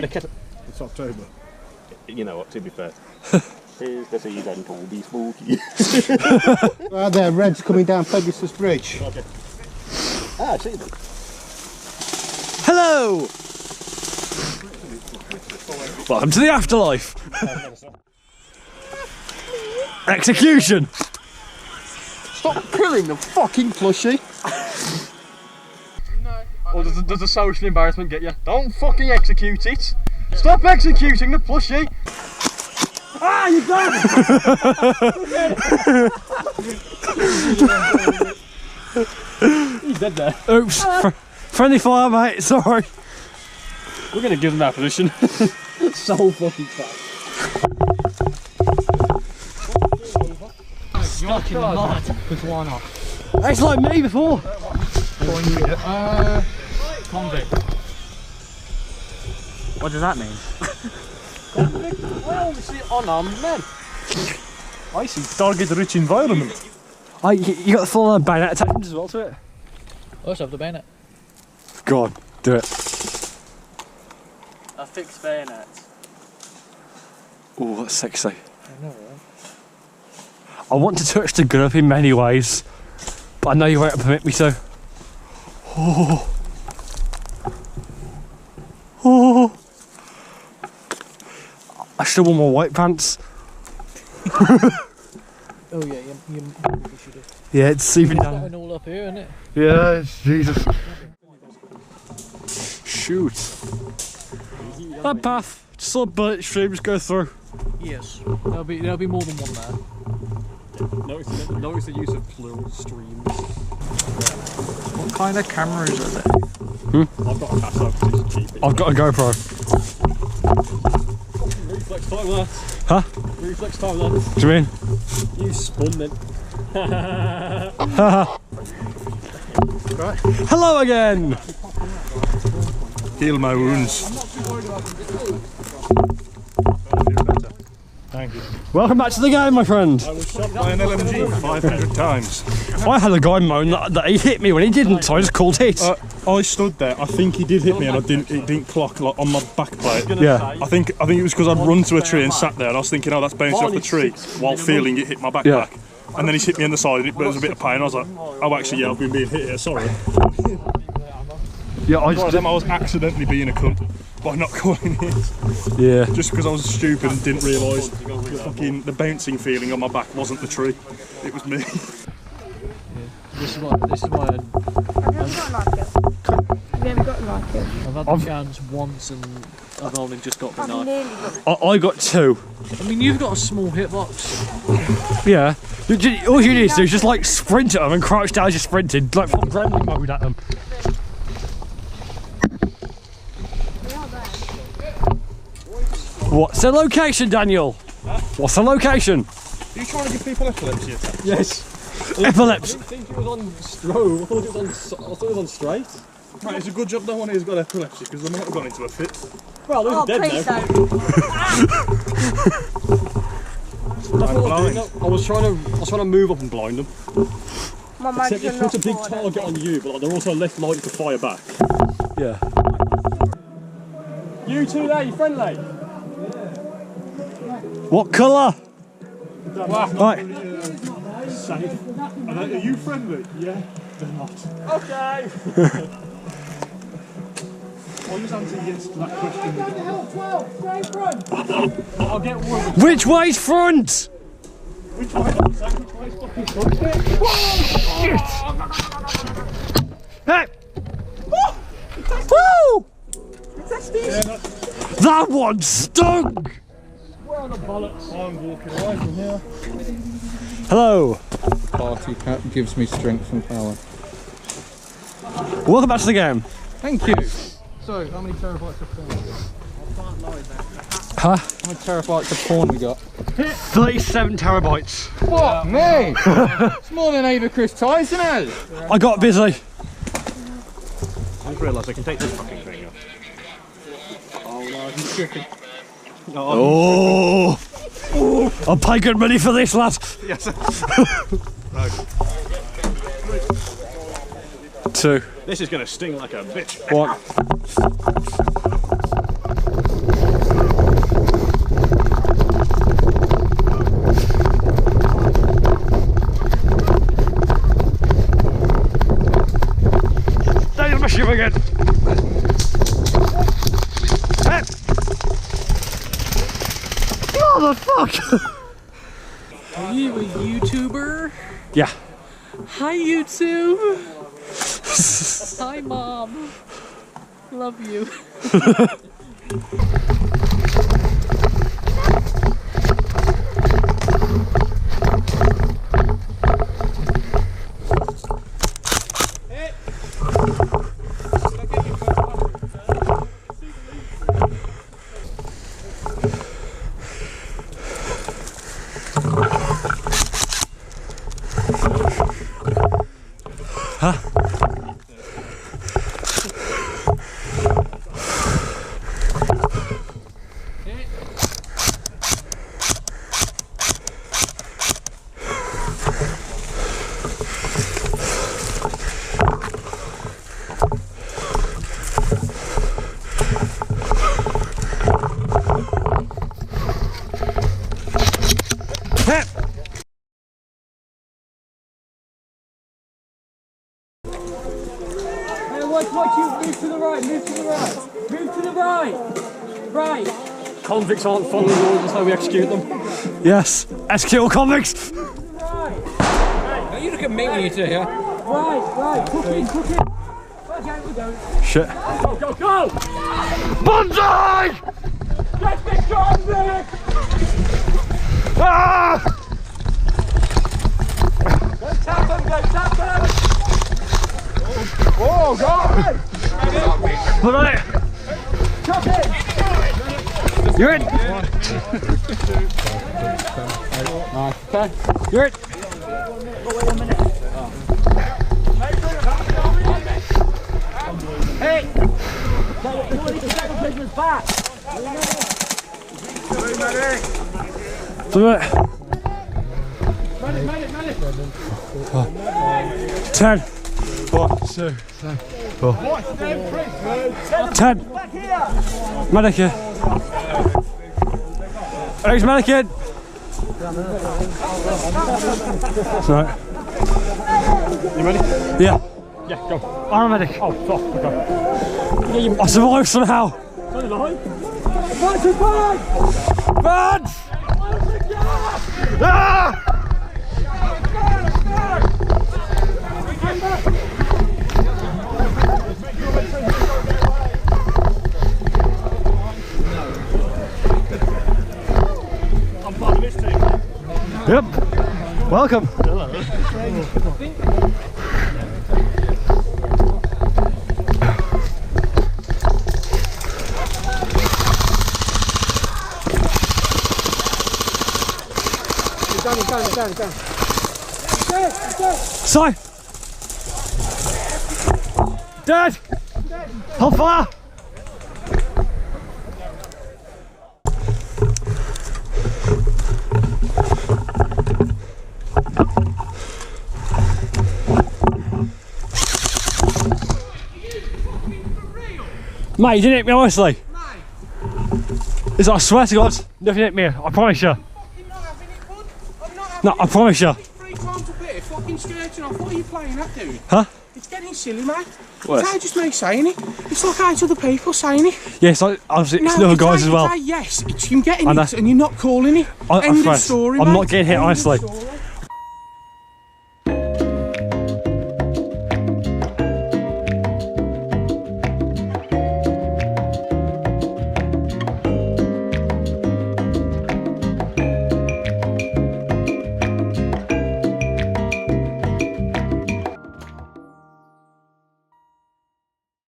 It's October. You know what, to be fair. Here's the season to be spooky. There, Red's coming down Pegasus Bridge. Okay. Ah, I see them. Hello! Welcome to the afterlife! Execution! Stop pulling the fucking plushie! Or does the social embarrassment get you? Don't fucking execute it! Stop executing the plushie! Ah, you done it! He's dead there. Oops. Friendly fire, mate. Sorry. We're gonna give them that position. So fucking fast. Stuck in the mud. With one off. It's like me before. Convict. What does that mean? I only see unarmed men. I see target rich environment. You got the full bayonet attachment as well to it? I also have the bayonet. Go on, do it. A fixed bayonet. Oh, that's sexy. I know, right? I want to touch the gun up in many ways, but I know you won't permit me to. Oh. Oh. I still want my white pants. Oh yeah, you should have. Yeah, it's seeping down. It's all up here, isn't it? Yeah, it's Jesus. Shoot. That path, just saw bullet streams go through. Yes. There'll be more than one there. Notice the use of plural streams. What kind of cameras are there? I've got a Casio. I've got a GoPro. Reflex time that. Huh? Reflex time that. What do you mean? You spun then. Right. Hello again! Heal my wounds. Thank you. Welcome back to the game, my friend. I was shot by an LMG 500 times. I had a guy moan that he hit me when he didn't, so I just called hit. I stood there. I think he did hit me, and it didn't clock like on my back plate. Yeah. I think it was because I'd run to a tree and sat there, and I was thinking, oh, that's bouncing off the tree, while feeling it hit my backpack. Yeah. And then he's hit me in the side, but it was a bit of pain. I was like, oh, actually, yeah, I've been being hit here. Sorry. Yeah, I was accidentally being a cunt by not calling it. Yeah. Just because I was stupid and didn't realise the bouncing feeling on my back wasn't the tree. It was me. This is why. Have you ever got like it? Have you ever got like it? I've had the chance once and I've only just got the I've knife. nearly got I got two. I mean, you've got a small hitbox. Yeah. All you need to do is just like sprint at them and crouch down as you're sprinting, like full friendly mode at them. What's the location, Daniel? Huh? What's the location? Are you trying to give people epilepsy attacks? Yes. Epilepsy. I didn't think it was on strobe. I thought it was on straight. Right, it's a good job no one here's got epilepsy, because they might have gone into a fit. Well, they're dead please now. don't. I was trying to move up and blind them. My mind's Except it puts a big target on you, but they're also less likely to fire back. Yeah. You two there, you friendly? What colour? Right. Safe. Are you friendly? Yeah, they're not. Okay. I'll just answer yes to that question. I'll get one. Which way's front? Which way? Which way's fucking front? Hey! Woo! That one stung! I'm walking away from here. Hello. Party gives me strength and power. Welcome back to the game. Thank you. So, how many terabytes of porn we got? Huh? How many terabytes of porn we got? 37 terabytes. Fuck me! It's more than Ava Chris Tyson has. I got busy. I just realised I can take this fucking thing off. Oh no, he's tripping. Oh! I'll pay good money for this, lad. Yes. Two. This is going to sting like a bitch. One. Are you a YouTuber? Yeah. Hi YouTube. Hi Mom. Love you. Huh? Watch you move to the right, move to the right, move to the right, right. Convicts aren't following orders, so we execute them. Yes, execute all convicts. Right. Now you look at me when you do here. Right, cook in. Okay, we go. Shit. Go! Banzai! Get the convict! Ah! Go tap him! Oh God! Hold on it! Chop it! You're in! Nice. Okay. You're in! Hey! Back! Do it! 10 1 2 3 4 10 Medic here. Thanks, medic in. Right. You ready? Yeah. Yeah, go. I'm a medic. Oh, fuck, okay. I survived somehow. Run! Ah! I'm part of this team. Yep. Welcome. Down. Sorry. Dead. Hold fire. Mate, you didn't hit me, honestly. It's like, I swear to God, nothing hit me. I promise you. No, I promise you. 3 times up here, fucking skirting off. What are you playing at, dude? Huh? It's getting silly, mate. What? It's not just me saying it. It's like 8 other people saying it. Yes, obviously it's other guys as well. Yes, it's you getting it and you're not calling it. I End of swear, story, I'm mate. not getting hit, End of honestly. story.